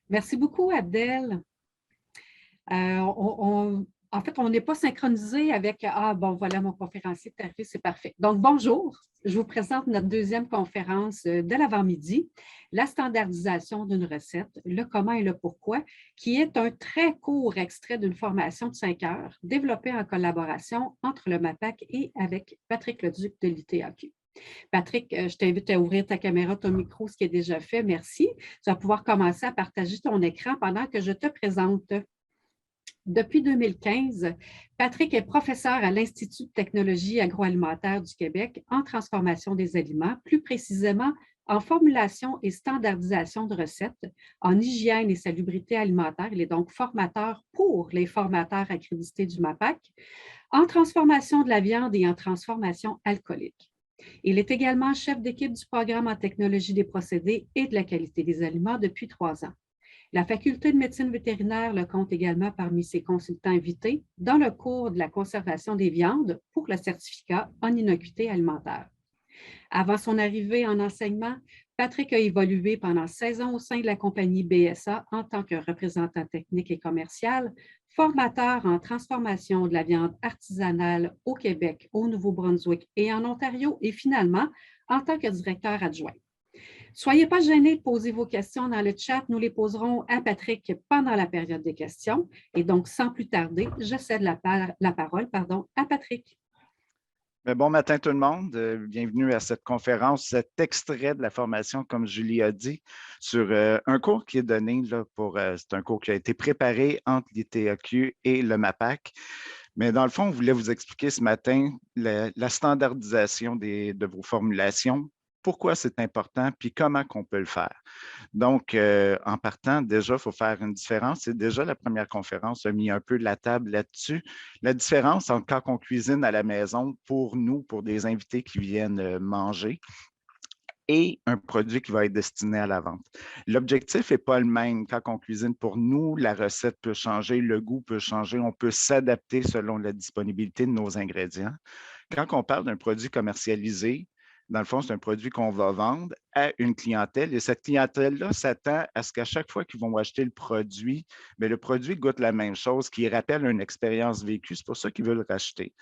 Merci beaucoup, Abdel. En fait, on n'est pas synchronisé avec Ah, bon, voilà, mon conférencier est arrivé, c'est parfait. Donc, bonjour. Je vous présente notre deuxième conférence de l'avant-midi, la standardisation d'une recette, le comment et le pourquoi, qui est un très court extrait d'une formation de 5 heures développée en collaboration entre le MAPAC et avec Patrick Leduc de l'ITAQ. Patrick, je t'invite à ouvrir ta caméra, ton micro, ce qui est déjà fait. Merci. Tu vas pouvoir commencer à partager ton écran pendant que je te présente. Depuis 2015, Patrick est professeur à l'Institut de technologie agroalimentaire du Québec en transformation des aliments, plus précisément en formulation et standardisation de recettes, en hygiène et salubrité alimentaire. Il est donc formateur pour les formateurs accrédités du MAPAC, en transformation de la viande et en transformation alcoolique. Il est également chef d'équipe du programme en technologie des procédés et de la qualité des aliments depuis 3 ans. La Faculté de médecine vétérinaire le compte également parmi ses consultants invités dans le cours de la conservation des viandes pour le certificat en innocuité alimentaire. Avant son arrivée en enseignement, Patrick a évolué pendant 16 ans au sein de la compagnie BSA en tant que représentant technique et commercial, formateur en transformation de la viande artisanale au Québec, au Nouveau-Brunswick et en Ontario, et finalement en tant que directeur adjoint. Soyez pas gênés de poser vos questions dans le chat. Nous les poserons à Patrick pendant la période des questions. Et donc, sans plus tarder, je cède la parole à Patrick. Bon matin tout le monde. Bienvenue à cette conférence, cet extrait de la formation, comme Julie a dit, sur un cours qui est donné c'est un cours qui a été préparé entre l'ITAQ et le MAPAC. Mais dans le fond, on voulait vous expliquer ce matin la standardisation de vos formulations, pourquoi c'est important, puis comment qu'on peut le faire. Donc, en partant, déjà, il faut faire une différence. C'est déjà la première conférence a mis un peu de la table là-dessus. La différence entre quand on cuisine à la maison pour nous, pour des invités qui viennent manger, et un produit qui va être destiné à la vente. L'objectif n'est pas le même. Quand on cuisine pour nous, la recette peut changer, le goût peut changer, on peut s'adapter selon la disponibilité de nos ingrédients. Quand on parle d'un produit commercialisé, dans le fond, c'est un produit qu'on va vendre à une clientèle et cette clientèle-là s'attend à ce qu'à chaque fois qu'ils vont acheter le produit, bien, le produit goûte la même chose, qui rappelle une expérience vécue. C'est pour ça qu'ils veulent le racheter.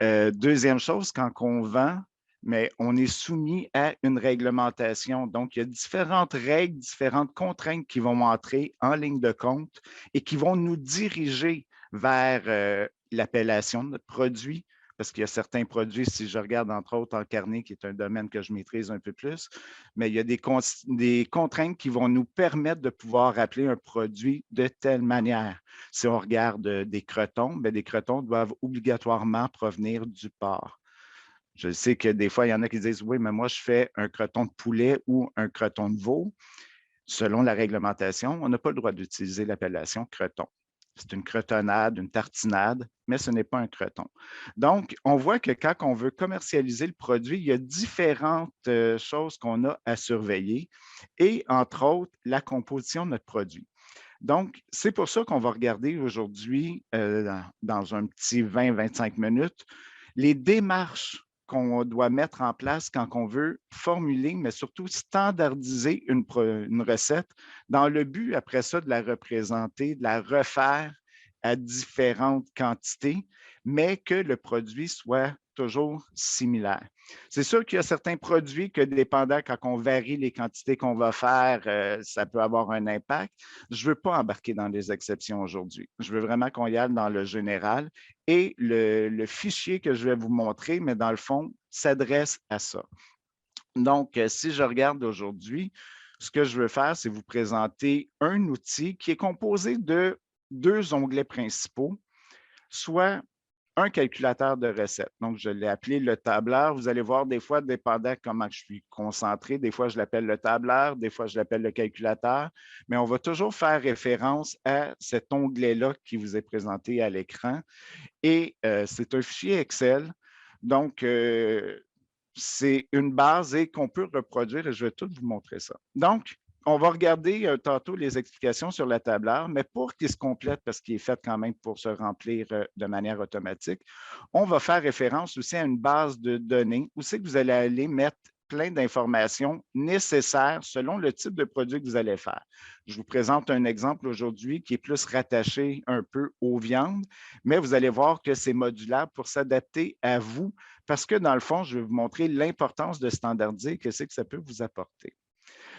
Deuxième chose, quand on vend, mais on est soumis à une réglementation. Donc, il y a différentes règles, différentes contraintes qui vont entrer en ligne de compte et qui vont nous diriger vers l'appellation de notre produit, parce qu'il y a certains produits, si je regarde entre autres en carnet, qui est un domaine que je maîtrise un peu plus, mais il y a des contraintes qui vont nous permettre de pouvoir appeler un produit de telle manière. Si on regarde des crotons, bien, des crotons doivent obligatoirement provenir du porc. Je sais que des fois, il y en a qui disent, oui, mais moi, je fais un croton de poulet ou un croton de veau. Selon la réglementation, on n'a pas le droit d'utiliser l'appellation croton. C'est une crotonnade, une tartinade, mais ce n'est pas un croton. Donc, on voit que quand on veut commercialiser le produit, il y a différentes choses qu'on a à surveiller et, entre autres, la composition de notre produit. Donc, c'est pour ça qu'on va regarder aujourd'hui, dans un petit 20-25 minutes, les démarches qu'on doit mettre en place quand on veut formuler, mais surtout standardiser une recette dans le but, après ça, de la représenter, de la refaire à différentes quantités, mais que le produit soit toujours similaire. C'est sûr qu'il y a certains produits que, dépendant quand on varie les quantités qu'on va faire, ça peut avoir un impact. Je ne veux pas embarquer dans les exceptions aujourd'hui. Je veux vraiment qu'on y aille dans le général et le fichier que je vais vous montrer, mais dans le fond, s'adresse à ça. Donc, si je regarde aujourd'hui, ce que je veux faire, c'est vous présenter un outil qui est composé de 2 onglets principaux, soit un calculateur de recettes. Donc, je l'ai appelé le tableur. Vous allez voir des fois, dépendant comment je suis concentré, des fois, je l'appelle le tableur, des fois, je l'appelle le calculateur, mais on va toujours faire référence à cet onglet-là qui vous est présenté à l'écran. Et c'est un fichier Excel. Donc, c'est une base et qu'on peut reproduire et je vais tout vous montrer ça. Donc, on va regarder tantôt les explications sur le tableur, mais pour qu'il se complète, parce qu'il est fait quand même pour se remplir de manière automatique, on va faire référence aussi à une base de données où c'est que vous allez aller mettre plein d'informations nécessaires selon le type de produit que vous allez faire. Je vous présente un exemple aujourd'hui qui est plus rattaché un peu aux viandes, mais vous allez voir que c'est modulable pour s'adapter à vous parce que dans le fond, je vais vous montrer l'importance de standardiser et que c'est que ça peut vous apporter.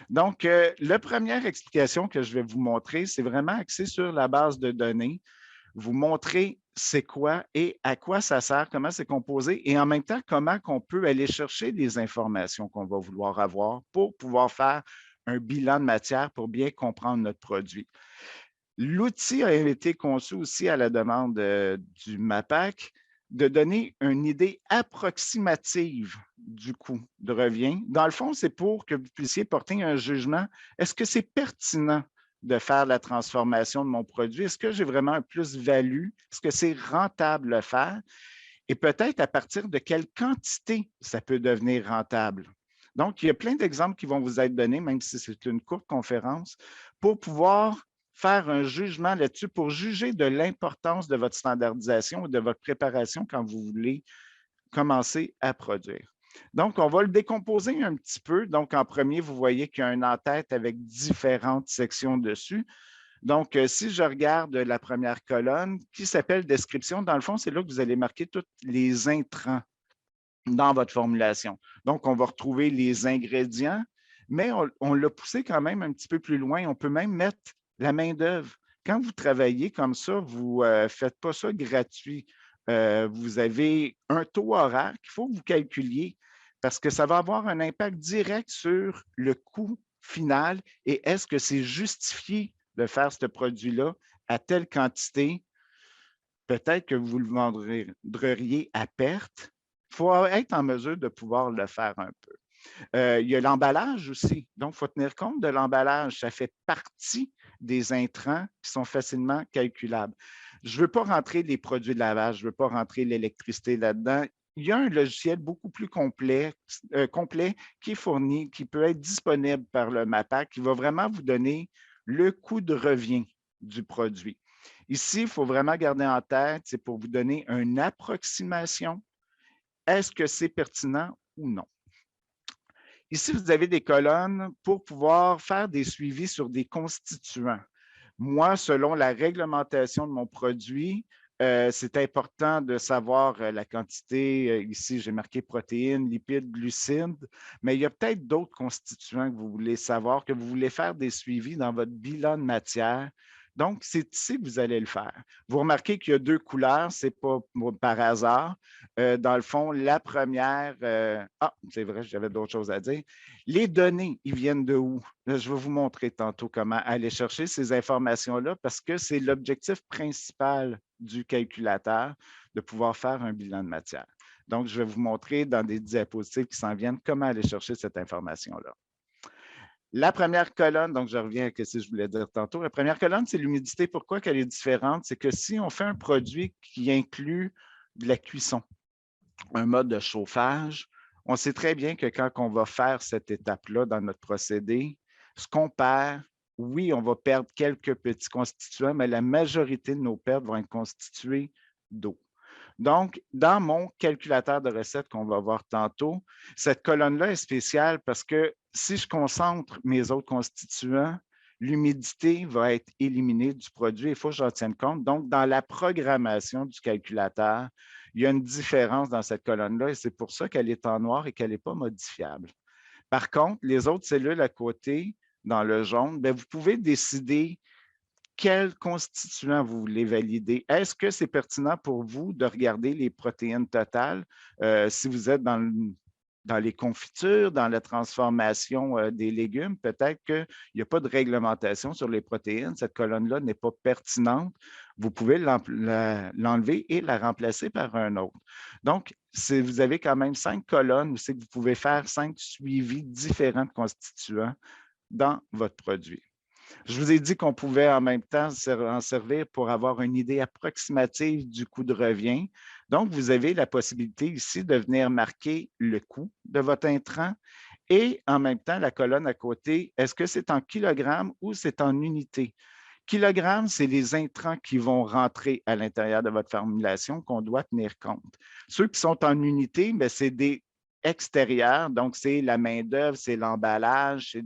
Donc, la première explication que je vais vous montrer, c'est vraiment axé sur la base de données, vous montrer c'est quoi et à quoi ça sert, comment c'est composé et en même temps, comment on peut aller chercher les informations qu'on va vouloir avoir pour pouvoir faire un bilan de matière pour bien comprendre notre produit. L'outil a été conçu aussi à la demande du MAPAC de donner une idée approximative du coût de revient. Dans le fond, c'est pour que vous puissiez porter un jugement. Est-ce que c'est pertinent de faire la transformation de mon produit? Est-ce que j'ai vraiment un plus-value? Est-ce que c'est rentable de le faire? Et peut-être à partir de quelle quantité ça peut devenir rentable. Donc, il y a plein d'exemples qui vont vous être donnés, même si c'est une courte conférence, pour pouvoir faire un jugement là-dessus, pour juger de l'importance de votre standardisation ou de votre préparation quand vous voulez commencer à produire. Donc, on va le décomposer un petit peu. Donc, en premier, vous voyez qu'il y a un en-tête avec différentes sections dessus. Donc, si je regarde la première colonne qui s'appelle description, dans le fond, c'est là que vous allez marquer tous les intrants dans votre formulation. Donc, on va retrouver les ingrédients, mais on l'a poussé quand même un petit peu plus loin. On peut même mettre la main-d'œuvre. Quand vous travaillez comme ça, vous ne faites pas ça gratuit. Vous avez un taux horaire qu'il faut que vous calculiez parce que ça va avoir un impact direct sur le coût final et est-ce que c'est justifié de faire ce produit-là à telle quantité? Peut-être que vous le vendriez à perte. Il faut être en mesure de pouvoir le faire un peu. Il y a l'emballage aussi. Donc, il faut tenir compte de l'emballage. Ça fait partie des intrants qui sont facilement calculables. Je ne veux pas rentrer les produits de lavage, je ne veux pas rentrer l'électricité là-dedans. Il y a un logiciel beaucoup plus complet qui est fourni, qui peut être disponible par le MAPAC, qui va vraiment vous donner le coût de revient du produit. Ici, il faut vraiment garder en tête, c'est pour vous donner une approximation. Est-ce que c'est pertinent ou non? Ici, vous avez des colonnes pour pouvoir faire des suivis sur des constituants. Moi, selon la réglementation de mon produit, c'est important de savoir la quantité. Ici, j'ai marqué protéines, lipides, glucides, mais il y a peut-être d'autres constituants que vous voulez savoir, que vous voulez faire des suivis dans votre bilan de matière. Donc, c'est ici que vous allez le faire. Vous remarquez qu'il y a deux couleurs, ce n'est pas par hasard. Dans le fond, la première, c'est vrai, j'avais d'autres choses à dire. Les données, ils viennent de où? Là, je vais vous montrer tantôt comment aller chercher ces informations-là parce que c'est l'objectif principal du calculateur de pouvoir faire un bilan de matière. Donc, je vais vous montrer dans des diapositives qui s'en viennent comment aller chercher cette information-là. La première colonne, donc je reviens à ce que je voulais dire tantôt. La première colonne, c'est l'humidité. Pourquoi qu'elle est différente? C'est que si on fait un produit qui inclut de la cuisson, un mode de chauffage, on sait très bien que quand on va faire cette étape-là dans notre procédé, ce qu'on perd, oui, on va perdre quelques petits constituants, mais la majorité de nos pertes vont être constituées d'eau. Donc, dans mon calculateur de recettes qu'on va voir tantôt, cette colonne-là est spéciale parce que si je concentre mes autres constituants, l'humidité va être éliminée du produit. Il faut que j'en tienne compte. Donc, dans la programmation du calculateur, il y a une différence dans cette colonne-là et c'est pour ça qu'elle est en noir et qu'elle n'est pas modifiable. Par contre, les autres cellules à côté, dans le jaune, bien, vous pouvez décider quel constituant vous voulez valider. Est-ce que c'est pertinent pour vous de regarder les protéines totales si vous êtes dans les confitures, dans la transformation des légumes? Peut-être qu'il n'y a pas de réglementation sur les protéines. Cette colonne-là n'est pas pertinente. Vous pouvez l'enlever et la remplacer par un autre. Donc, si vous avez quand même 5 colonnes, c'est que vous pouvez faire 5 suivis différents de constituants dans votre produit. Je vous ai dit qu'on pouvait en même temps en servir pour avoir une idée approximative du coût de revient. Donc, vous avez la possibilité ici de venir marquer le coût de votre intrant et en même temps, la colonne à côté, est-ce que c'est en kilogrammes ou c'est en unités? Kilogrammes, c'est les intrants qui vont rentrer à l'intérieur de votre formulation qu'on doit tenir compte. Ceux qui sont en unités, c'est des extérieurs, donc c'est la main-d'œuvre, c'est l'emballage, c'est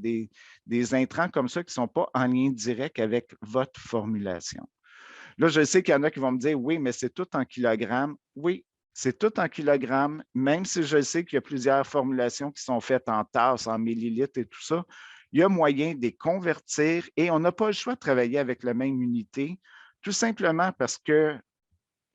des intrants comme ça qui ne sont pas en lien direct avec votre formulation. Là, je sais qu'il y en a qui vont me dire, oui, mais c'est tout en kilogrammes. Oui, c'est tout en kilogrammes, même si je sais qu'il y a plusieurs formulations qui sont faites en tasses, en millilitres et tout ça. Il y a moyen de les convertir et on n'a pas le choix de travailler avec la même unité, tout simplement parce que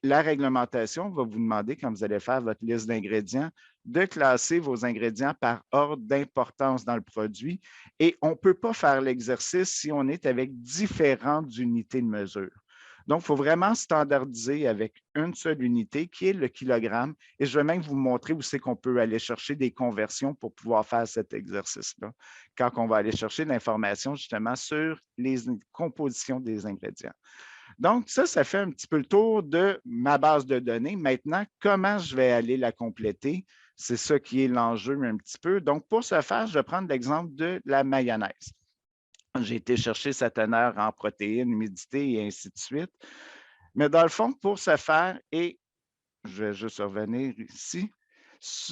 la réglementation va vous demander, quand vous allez faire votre liste d'ingrédients, de classer vos ingrédients par ordre d'importance dans le produit. Et on ne peut pas faire l'exercice si on est avec différentes unités de mesure. Donc, il faut vraiment standardiser avec une seule unité qui est le kilogramme. Et je vais même vous montrer où c'est qu'on peut aller chercher des conversions pour pouvoir faire cet exercice-là, quand on va aller chercher l'information justement sur les compositions des ingrédients. Donc, ça fait un petit peu le tour de ma base de données. Maintenant, comment je vais aller la compléter? C'est ça qui est l'enjeu un petit peu. Donc, pour ce faire, je vais prendre l'exemple de la mayonnaise. J'ai été chercher sa teneur en protéines, humidité et ainsi de suite. Mais dans le fond, pour ce faire, et je vais juste revenir ici,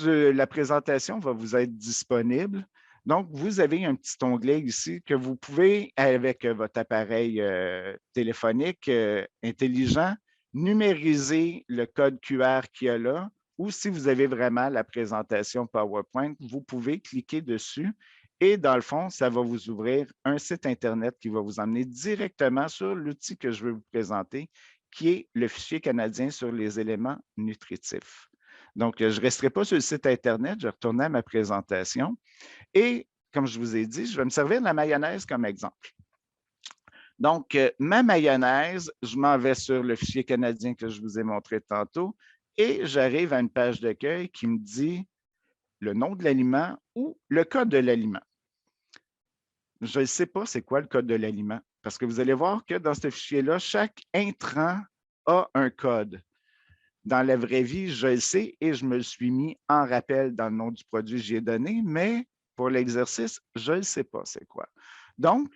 la présentation va vous être disponible. Donc, vous avez un petit onglet ici que vous pouvez, avec votre appareil téléphonique intelligent, numériser le code QR qu'il y a là, ou si vous avez vraiment la présentation PowerPoint, vous pouvez cliquer dessus et dans le fond, ça va vous ouvrir un site Internet qui va vous emmener directement sur l'outil que je veux vous présenter, qui est le fichier canadien sur les éléments nutritifs. Donc, je ne resterai pas sur le site Internet, je vais retourner à ma présentation. Et comme je vous ai dit, je vais me servir de la mayonnaise comme exemple. Donc, ma mayonnaise, je m'en vais sur le fichier canadien que je vous ai montré tantôt et j'arrive à une page d'accueil qui me dit le nom de l'aliment ou le code de l'aliment. Je ne sais pas c'est quoi le code de l'aliment parce que vous allez voir que dans ce fichier-là, chaque intrant a un code. Dans la vraie vie, je le sais et je me le suis mis en rappel dans le nom du produit que j'ai donné, mais pour l'exercice, je ne sais pas c'est quoi. Donc,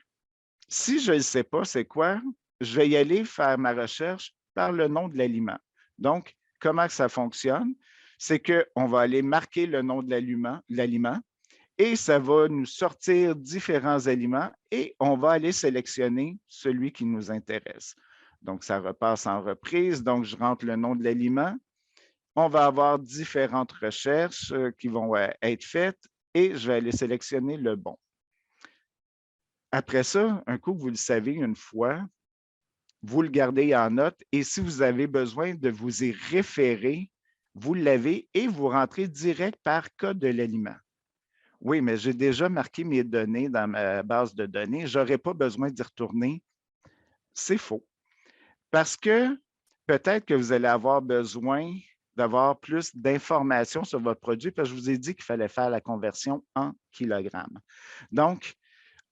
si je ne sais pas c'est quoi, je vais y aller faire ma recherche par le nom de l'aliment. Donc, comment ça fonctionne? C'est qu'on va aller marquer le nom de l'aliment et ça va nous sortir différents aliments et on va aller sélectionner celui qui nous intéresse. Donc, ça repasse en reprise. Donc, je rentre le nom de l'aliment. On va avoir différentes recherches qui vont être faites et je vais aller sélectionner le bon. Après ça, un coup que vous le savez une fois, vous le gardez en note et si vous avez besoin de vous y référer, vous l'avez et vous rentrez direct par code de l'aliment. Oui, mais j'ai déjà marqué mes données dans ma base de données. Je n'aurai pas besoin d'y retourner. C'est faux. Parce que peut-être que vous allez avoir besoin d'avoir plus d'informations sur votre produit, parce que je vous ai dit qu'il fallait faire la conversion en kilogrammes. Donc,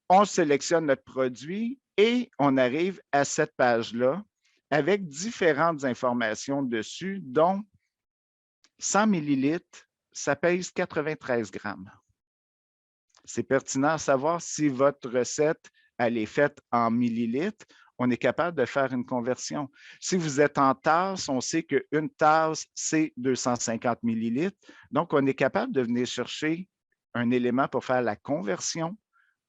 on sélectionne notre produit et on arrive à cette page-là avec différentes informations dessus, dont 100 millilitres, ça pèse 93 grammes. C'est pertinent à savoir si votre recette, elle est faite en millilitres, on est capable de faire une conversion. Si vous êtes en tasse, on sait qu'une tasse, c'est 250 millilitres. Donc, on est capable de venir chercher un élément pour faire la conversion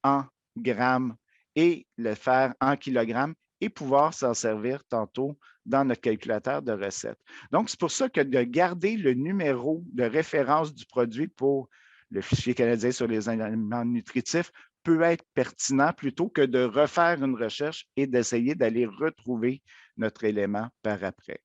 en grammes et le faire en kilogrammes et pouvoir s'en servir tantôt dans notre calculateur de recettes. Donc, c'est pour ça que de garder le numéro de référence du produit pour le fichier canadien sur les aliments nutritifs peut être pertinent plutôt que de refaire une recherche et d'essayer d'aller retrouver notre élément par après.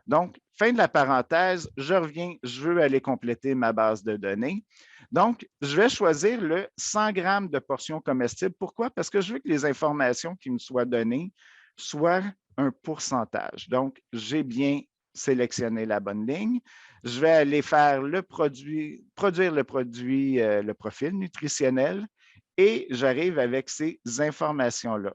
Donc, fin de la parenthèse, je reviens, je veux aller compléter ma base de données. Donc, je vais choisir le 100 grammes de portions comestibles. Pourquoi? Parce que je veux que les informations qui me soient données soient un pourcentage. Donc, j'ai bien sélectionné la bonne ligne. Je vais aller faire produire le produit, le profil nutritionnel et j'arrive avec ces informations-là.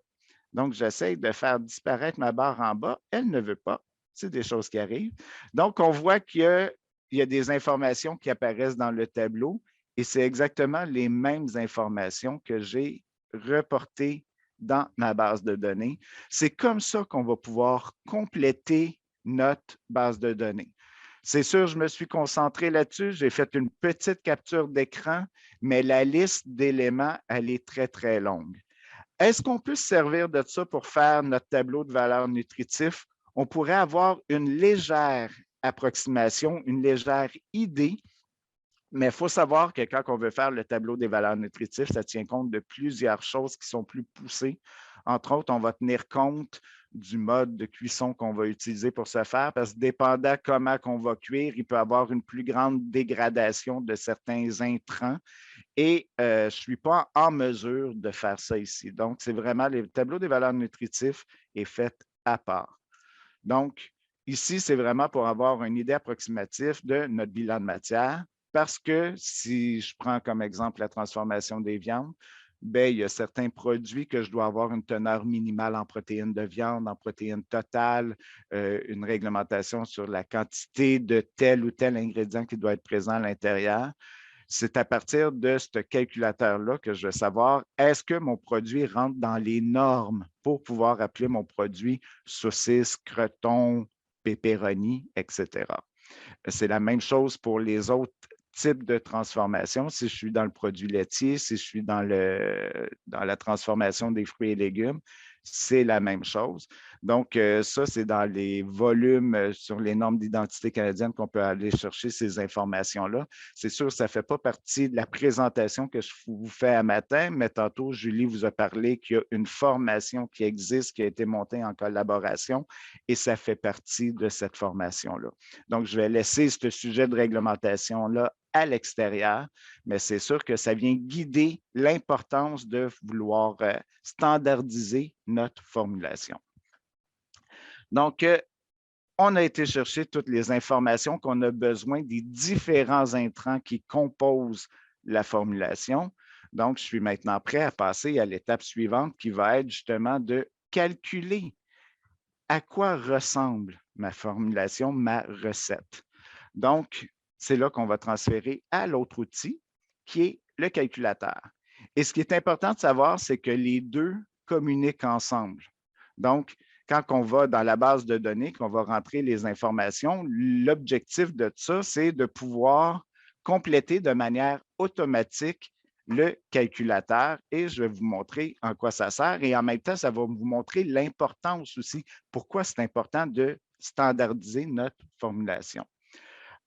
Donc, j'essaie de faire disparaître ma barre en bas. Elle ne veut pas. C'est des choses qui arrivent. Donc, on voit qu'il y a des informations qui apparaissent dans le tableau et c'est exactement les mêmes informations que j'ai reportées dans ma base de données. C'est comme ça qu'on va pouvoir compléter notre base de données. C'est sûr, je me suis concentré là-dessus. J'ai fait une petite capture d'écran, mais la liste d'éléments, elle est très, très longue. Est-ce qu'on peut se servir de ça pour faire notre tableau de valeurs nutritifs? On pourrait avoir une légère approximation, une légère idée, mais il faut savoir que quand on veut faire le tableau des valeurs nutritives, ça tient compte de plusieurs choses qui sont plus poussées. Entre autres, on va tenir compte du mode de cuisson qu'on va utiliser pour ce faire, parce que dépendant comment on va cuire, il peut y avoir une plus grande dégradation de certains intrants et je ne suis pas en mesure de faire ça ici. Donc, c'est vraiment le tableau des valeurs nutritives est fait à part. Donc, ici, c'est vraiment pour avoir une idée approximative de notre bilan de matière, parce que si je prends comme exemple la transformation des viandes, bien, il y a certains produits que je dois avoir une teneur minimale en protéines de viande, en protéines totales, une réglementation sur la quantité de tel ou tel ingrédient qui doit être présent à l'intérieur. C'est à partir de ce calculateur-là que je vais savoir est-ce que mon produit rentre dans les normes pour pouvoir appeler mon produit saucisse, croton, pepperoni, etc. C'est la même chose pour les autres types de transformation. Si je suis dans le produit laitier, si je suis dans la transformation des fruits et légumes, c'est la même chose. Donc, ça, c'est dans les volumes sur les normes d'identité canadienne qu'on peut aller chercher ces informations-là. C'est sûr, ça ne fait pas partie de la présentation que je vous fais à matin, mais tantôt, Julie vous a parlé qu'il y a une formation qui existe, qui a été montée en collaboration, et ça fait partie de cette formation-là. Donc, je vais laisser ce sujet de réglementation-là à l'extérieur, mais c'est sûr que ça vient guider l'importance de vouloir standardiser notre formulation. Donc, on a été chercher toutes les informations qu'on a besoin des différents intrants qui composent la formulation. Donc, je suis maintenant prêt à passer à l'étape suivante qui va être justement de calculer à quoi ressemble ma formulation, ma recette. Donc, c'est là qu'on va transférer à l'autre outil qui est le calculateur. Et ce qui est important de savoir, c'est que les deux communiquent ensemble. Donc, quand on va dans la base de données, qu'on va rentrer les informations, l'objectif de ça, c'est de pouvoir compléter de manière automatique le calculateur et je vais vous montrer en quoi ça sert et en même temps, ça va vous montrer l'importance aussi, pourquoi c'est important de standardiser notre formulation.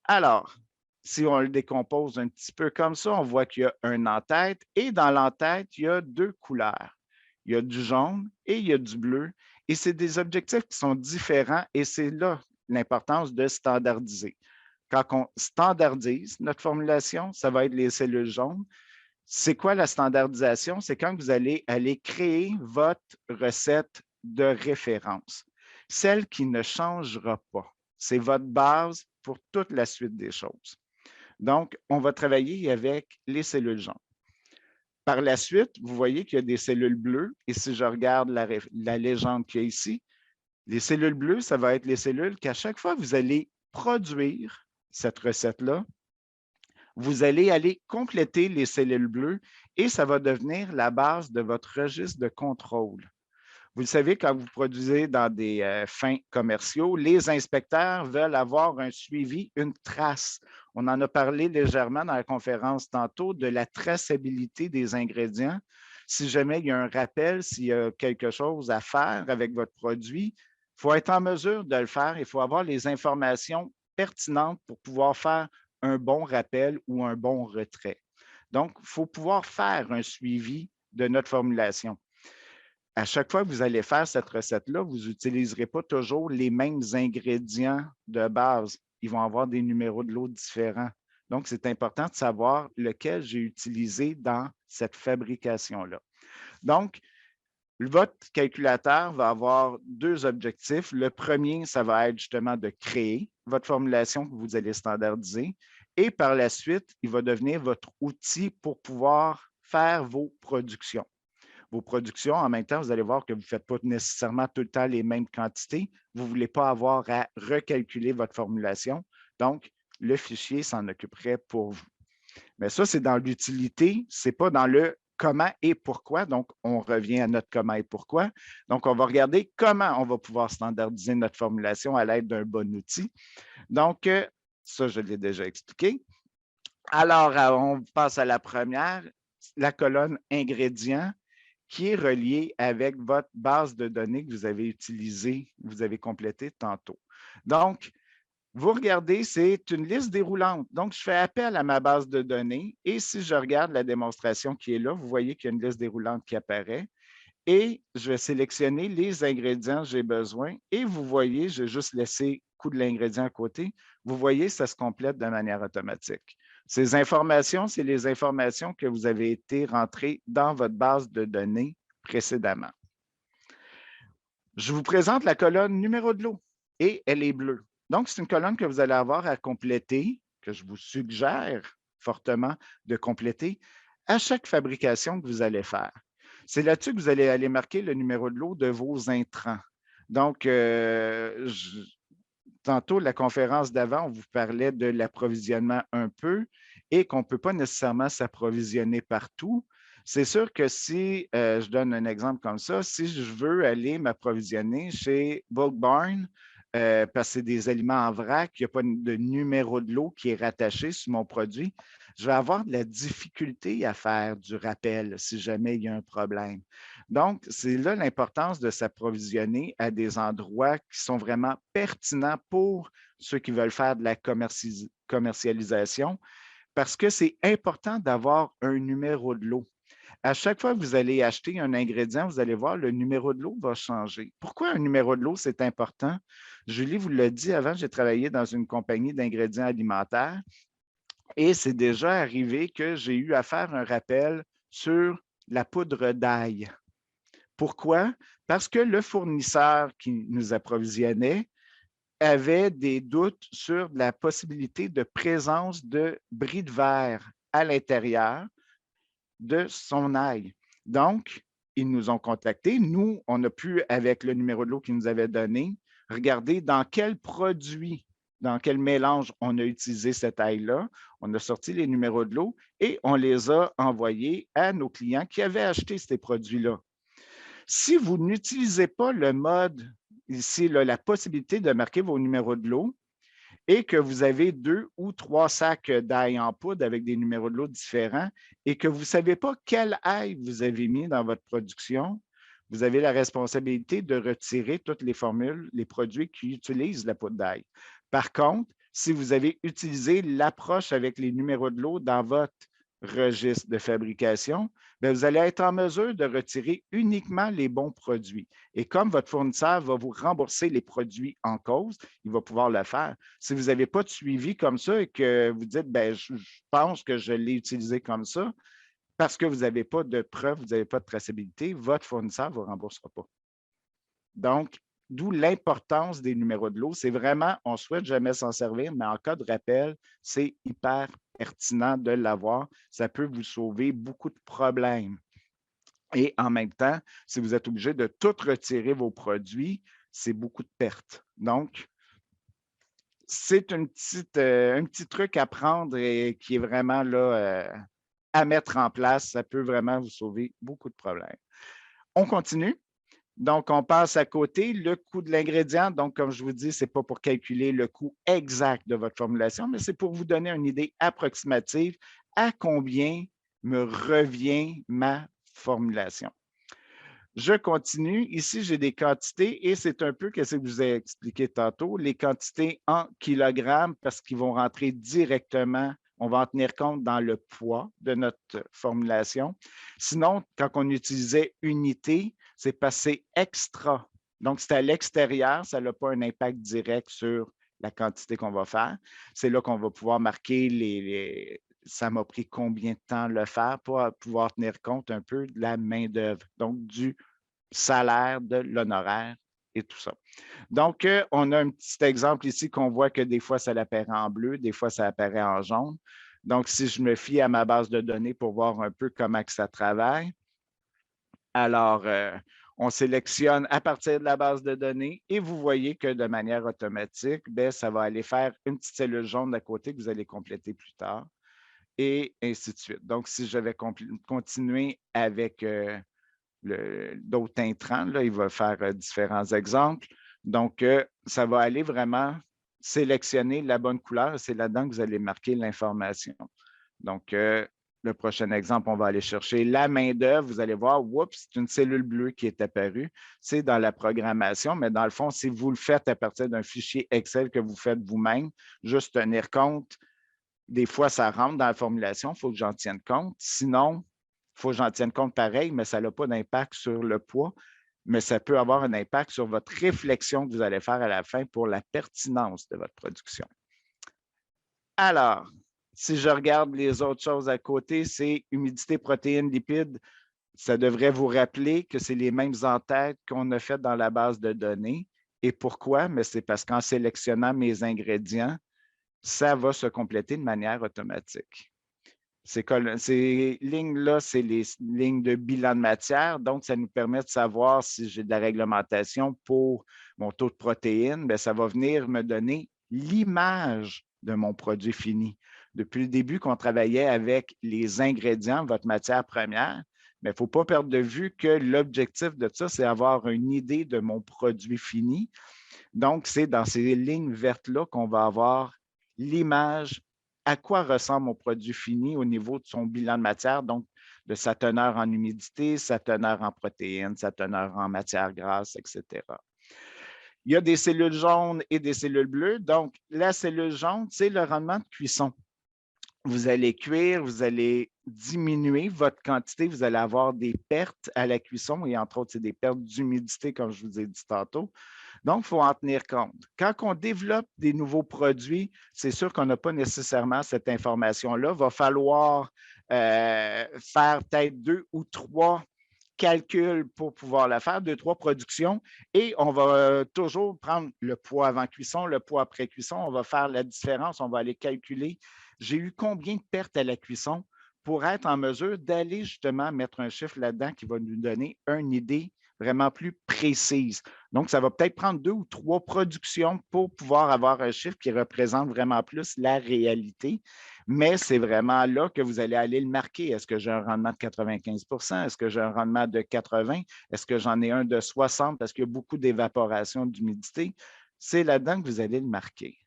Alors, si on le décompose un petit peu comme ça, on voit qu'il y a un en-tête et dans l'en-tête, il y a deux couleurs. Il y a du jaune et il y a du bleu et c'est des objectifs qui sont différents et c'est là l'importance de standardiser. Quand on standardise notre formulation, ça va être les cellules jaunes. C'est quoi la standardisation? C'est quand vous allez aller créer votre recette de référence, celle qui ne changera pas. C'est votre base pour toute la suite des choses. Donc, on va travailler avec les cellules jaunes. Par la suite, vous voyez qu'il y a des cellules bleues. Et si je regarde la légende qu'il y a ici, les cellules bleues, ça va être les cellules qu'à chaque fois que vous allez produire cette recette-là, vous allez aller compléter les cellules bleues et ça va devenir la base de votre registre de contrôle. Vous le savez, quand vous produisez dans des fins commerciaux, les inspecteurs veulent avoir un suivi, une trace. On en a parlé légèrement dans la conférence tantôt de la traçabilité des ingrédients. Si jamais il y a un rappel, s'il y a quelque chose à faire avec votre produit, il faut être en mesure de le faire. Il faut avoir les informations pertinentes pour pouvoir faire un bon rappel ou un bon retrait. Donc, il faut pouvoir faire un suivi de notre formulation. À chaque fois que vous allez faire cette recette-là, vous n'utiliserez pas toujours les mêmes ingrédients de base. Ils vont avoir des numéros de lot différents. Donc, c'est important de savoir lequel j'ai utilisé dans cette fabrication-là. Donc, votre calculateur va avoir deux objectifs. Le premier, ça va être justement de créer votre formulation que vous allez standardiser. Et par la suite, il va devenir votre outil pour pouvoir faire vos productions. Vos productions, en même temps, vous allez voir que vous ne faites pas nécessairement tout le temps les mêmes quantités. Vous ne voulez pas avoir à recalculer votre formulation. Donc, le fichier s'en occuperait pour vous. Mais ça, c'est dans l'utilité, ce n'est pas dans le comment et pourquoi. Donc, on revient à notre comment et pourquoi. Donc, on va regarder comment on va pouvoir standardiser notre formulation à l'aide d'un bon outil. Donc, Ça, je l'ai déjà expliqué. Alors, on passe à la première, la colonne ingrédients, qui est reliée avec votre base de données que vous avez utilisée, vous avez complétée tantôt. Donc, vous regardez, c'est une liste déroulante. Donc, je fais appel à ma base de données et si je regarde la démonstration qui est là, vous voyez qu'il y a une liste déroulante qui apparaît et je vais sélectionner les ingrédients que j'ai besoin et vous voyez, je vais juste laisser coût de l'ingrédient à côté. Vous voyez, ça se complète de manière automatique. Ces informations, c'est les informations que vous avez été rentrées dans votre base de données précédemment. Je vous présente la colonne numéro de l'eau et elle est bleue. Donc, c'est une colonne que vous allez avoir à compléter, que je vous suggère fortement de compléter à chaque fabrication que vous allez faire. C'est là-dessus que vous allez aller marquer le numéro de l'eau de vos intrants. Donc, tantôt, la conférence d'avant, on vous parlait de l'approvisionnement un peu et qu'on ne peut pas nécessairement s'approvisionner partout. C'est sûr que si, je donne un exemple comme ça, si je veux aller m'approvisionner chez Bulk Barn, parce que c'est des aliments en vrac, il n'y a pas de numéro de lot qui est rattaché sur mon produit, je vais avoir de la difficulté à faire du rappel si jamais il y a un problème. Donc, c'est là l'importance de s'approvisionner à des endroits qui sont vraiment pertinents pour ceux qui veulent faire de la commercialisation, parce que c'est important d'avoir un numéro de lot. À chaque fois que vous allez acheter un ingrédient, vous allez voir, le numéro de lot va changer. Pourquoi un numéro de lot, c'est important? Julie vous l'a dit avant, j'ai travaillé dans une compagnie d'ingrédients alimentaires et c'est déjà arrivé que j'ai eu à faire un rappel sur la poudre d'ail. Pourquoi? Parce que le fournisseur qui nous approvisionnait avait des doutes sur la possibilité de présence de bris de verre à l'intérieur de son ail. Donc, ils nous ont contactés. Nous, on a pu, avec le numéro de l'eau qu'ils nous avaient donné, regarder dans quel produit, dans quel mélange on a utilisé cet ail-là. On a sorti les numéros de l'eau et on les a envoyés à nos clients qui avaient acheté ces produits-là. Si vous n'utilisez pas le mode, ici, là, la possibilité de marquer vos numéros de lot et que vous avez 2 ou 3 sacs d'ail en poudre avec des numéros de lot différents et que vous ne savez pas quel ail vous avez mis dans votre production, vous avez la responsabilité de retirer toutes les formules, les produits qui utilisent la poudre d'ail. Par contre, si vous avez utilisé l'approche avec les numéros de lot dans votre registre de fabrication, bien, vous allez être en mesure de retirer uniquement les bons produits. Et comme votre fournisseur va vous rembourser les produits en cause, il va pouvoir le faire. Si vous n'avez pas de suivi comme ça et que vous dites, bien, je pense que je l'ai utilisé comme ça, parce que vous n'avez pas de preuve, vous n'avez pas de traçabilité, votre fournisseur ne vous remboursera pas. Donc, d'où l'importance des numéros de lot. C'est vraiment, on ne souhaite jamais s'en servir, mais en cas de rappel, c'est hyper pertinent de l'avoir. Ça peut vous sauver beaucoup de problèmes. Et en même temps, si vous êtes obligé de tout retirer vos produits, c'est beaucoup de pertes. Donc, c'est un petit truc à prendre et qui est vraiment là à mettre en place. Ça peut vraiment vous sauver beaucoup de problèmes. On continue. Donc, on passe à côté le coût de l'ingrédient. Donc, comme je vous dis, ce n'est pas pour calculer le coût exact de votre formulation, mais c'est pour vous donner une idée approximative à combien me revient ma formulation. Je continue. Ici, j'ai des quantités et c'est un peu ce que je vous ai expliqué tantôt, les quantités en kilogrammes parce qu'ils vont rentrer directement, on va en tenir compte dans le poids de notre formulation. Sinon, quand on utilisait unité, c'est passé extra. Donc, c'est à l'extérieur, ça n'a pas un impact direct sur la quantité qu'on va faire. C'est là qu'on va pouvoir marquer ça m'a pris combien de temps le faire pour pouvoir tenir compte un peu de la main-d'œuvre, donc du salaire, de l'honoraire et tout ça. Donc, on a un petit exemple ici qu'on voit que des fois, ça apparaît en bleu, des fois, ça apparaît en jaune. Donc, si je me fie à ma base de données pour voir un peu comment que ça travaille, alors, on sélectionne à partir de la base de données et vous voyez que de manière automatique, bien, ça va aller faire une petite cellule jaune d'à côté que vous allez compléter plus tard et ainsi de suite. Donc, si je vais continuer avec d'autres intrants, là, il va faire différents exemples. Donc, ça va aller vraiment, sélectionner la bonne couleur. C'est là-dedans que vous allez marquer l'information. Donc, le prochain exemple, on va aller chercher la main-d'œuvre. Vous allez voir, oups, c'est une cellule bleue qui est apparue. C'est dans la programmation, mais dans le fond, si vous le faites à partir d'un fichier Excel que vous faites vous-même, juste tenir compte, des fois, ça rentre dans la formulation, il faut que j'en tienne compte. Sinon, il faut que j'en tienne compte pareil, mais ça n'a pas d'impact sur le poids, mais ça peut avoir un impact sur votre réflexion que vous allez faire à la fin pour la pertinence de votre production. Alors, si je regarde les autres choses à côté, c'est humidité, protéines, lipides. Ça devrait vous rappeler que c'est les mêmes entêtes qu'on a faites dans la base de données. Et pourquoi? Mais c'est parce qu'en sélectionnant mes ingrédients, ça va se compléter de manière automatique. Ces lignes-là, c'est les lignes de bilan de matière. Donc, ça nous permet de savoir si j'ai de la réglementation pour mon taux de protéines. Bien, ça va venir me donner l'image de mon produit fini. Depuis le début qu'on travaillait avec les ingrédients, votre matière première, mais il ne faut pas perdre de vue que l'objectif de ça, c'est avoir une idée de mon produit fini. Donc, c'est dans ces lignes vertes-là qu'on va avoir l'image à quoi ressemble mon produit fini au niveau de son bilan de matière, donc de sa teneur en humidité, sa teneur en protéines, sa teneur en matière grasse, etc. Il y a des cellules jaunes et des cellules bleues. Donc, la cellule jaune, c'est le rendement de cuisson. Vous allez cuire, vous allez diminuer votre quantité, vous allez avoir des pertes à la cuisson et entre autres, c'est des pertes d'humidité, comme je vous ai dit tantôt. Donc, il faut en tenir compte. Quand on développe des nouveaux produits, c'est sûr qu'on n'a pas nécessairement cette information-là. Il va falloir faire peut-être 2 ou 3 calculs pour pouvoir le faire, 2, 3 productions, et on va toujours prendre le poids avant cuisson, le poids après cuisson, on va faire la différence, on va aller calculer j'ai eu combien de pertes à la cuisson pour être en mesure d'aller justement mettre un chiffre là-dedans qui va nous donner une idée vraiment plus précise. Donc, ça va peut-être prendre 2 ou 3 productions pour pouvoir avoir un chiffre qui représente vraiment plus la réalité, mais c'est vraiment là que vous allez aller le marquer. Est-ce que j'ai un rendement de 95 %? Est-ce que j'ai un rendement de 80? Est-ce que j'en ai un de 60 parce qu'il y a beaucoup d'évaporation d'humidité? C'est là-dedans que vous allez le marquer.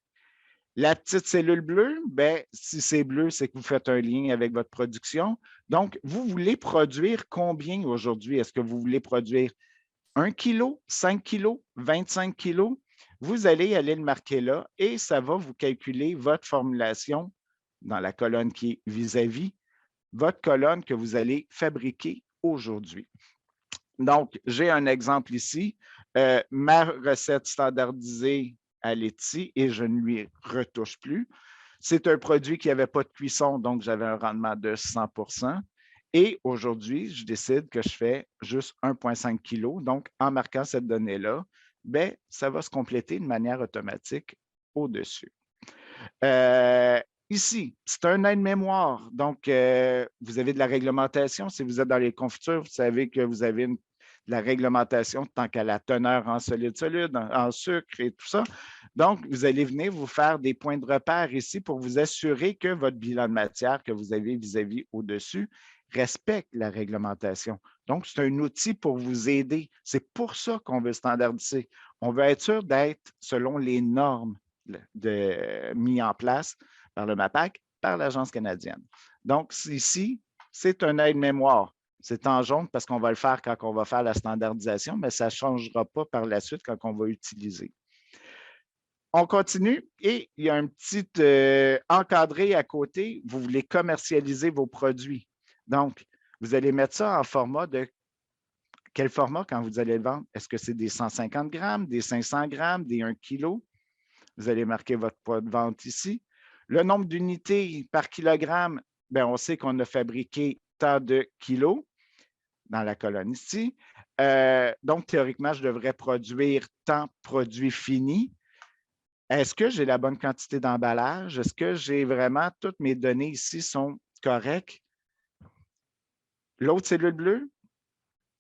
La petite cellule bleue, bien, si c'est bleu, c'est que vous faites un lien avec votre production. Donc, vous voulez produire combien aujourd'hui? Est-ce que vous voulez produire 1 kg, 5 kg, 25 kg? Vous allez aller le marquer là et ça va vous calculer votre formulation dans la colonne qui est vis-à-vis, votre colonne que vous allez fabriquer aujourd'hui. Donc, j'ai un exemple ici. Ma recette standardisée, elle est ici et je ne lui retouche plus. C'est un produit qui n'avait pas de cuisson, donc j'avais un rendement de 100 %. Et aujourd'hui, je décide que je fais juste 1,5 kg. Donc, en marquant cette donnée-là, bien, ça va se compléter de manière automatique au-dessus. Ici, c'est un aide-mémoire. Donc, vous avez de la réglementation. Si vous êtes dans les confitures, vous savez que vous avez de la réglementation tant qu'à la teneur en solide, en sucre et tout ça. Donc, vous allez venir vous faire des points de repère ici pour vous assurer que votre bilan de matière que vous avez vis-à-vis au-dessus respecte la réglementation. Donc, c'est un outil pour vous aider. C'est pour ça qu'on veut standardiser. On veut être sûr d'être selon les normes mis en place par le MAPAC, par l'Agence canadienne. Donc, ici, c'est un aide-mémoire. C'est en jaune parce qu'on va le faire quand on va faire la standardisation, mais ça ne changera pas par la suite quand on va utiliser. On continue et il y a un petit encadré à côté. Vous voulez commercialiser vos produits. Donc, vous allez mettre ça en format de quel format quand vous allez le vendre? Est-ce que c'est des 150 grammes, des 500 grammes, des 1 kg? Vous allez marquer votre poids de vente ici. Le nombre d'unités par kilogramme, bien, on sait qu'on a fabriqué tant de kilos dans la colonne ici. Donc, théoriquement, je devrais produire tant de produits finis. Est-ce que j'ai la bonne quantité d'emballage? Est-ce que j'ai vraiment toutes mes données ici sont correctes? L'autre cellule bleue,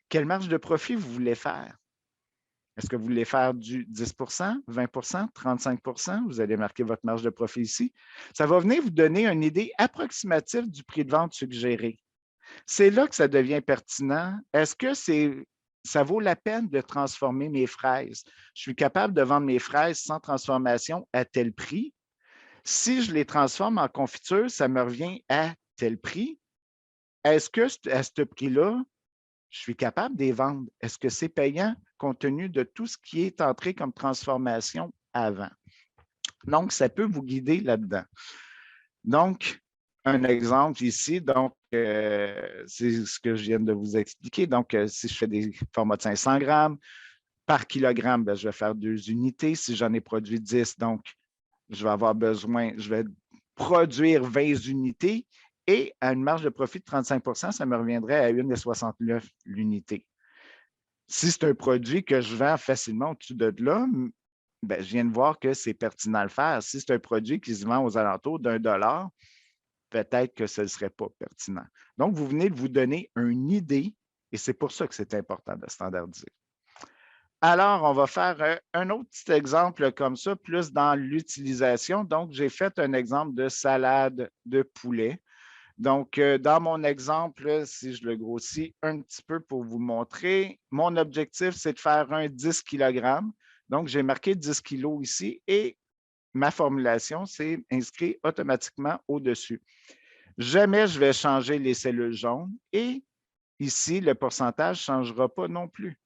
quelle marge de profit vous voulez faire? Est-ce que vous voulez faire du 10 20 35 Vous allez marquer votre marge de profit ici. Ça va venir vous donner une idée approximative du prix de vente suggéré. C'est là que ça devient pertinent. Est-ce que c'est ça vaut la peine de transformer mes fraises. Je suis capable de vendre mes fraises sans transformation à tel prix. Si je les transforme en confiture, ça me revient à tel prix. Est-ce que à ce prix-là, je suis capable de les vendre? Est-ce que c'est payant compte tenu de tout ce qui est entré comme transformation avant? Donc, ça peut vous guider là-dedans. Donc, un exemple ici, donc, c'est ce que je viens de vous expliquer. Donc, si je fais des formats de 500 grammes, par kilogramme, ben, je vais faire 2 unités. Si j'en ai produit 10, donc, je vais avoir besoin, je vais produire 20 unités et à une marge de profit de 35 ça me reviendrait à 1,69 l'unité. Si c'est un produit que je vends facilement au-dessus de là, ben, je viens de voir que c'est pertinent de le faire. Si c'est un produit qui se vend aux alentours d'1 $, peut-être que ce ne serait pas pertinent. Donc, vous venez de vous donner une idée et c'est pour ça que c'est important de standardiser. Alors, on va faire un autre petit exemple comme ça, plus dans l'utilisation. Donc, j'ai fait un exemple de salade de poulet. Donc, dans mon exemple, si je le grossis un petit peu pour vous montrer, mon objectif, c'est de faire un 10 kg. Donc, j'ai marqué 10 kg ici et ma formulation, c'est inscrit automatiquement au-dessus. Jamais je vais changer les cellules jaunes et ici, le pourcentage ne changera pas non plus.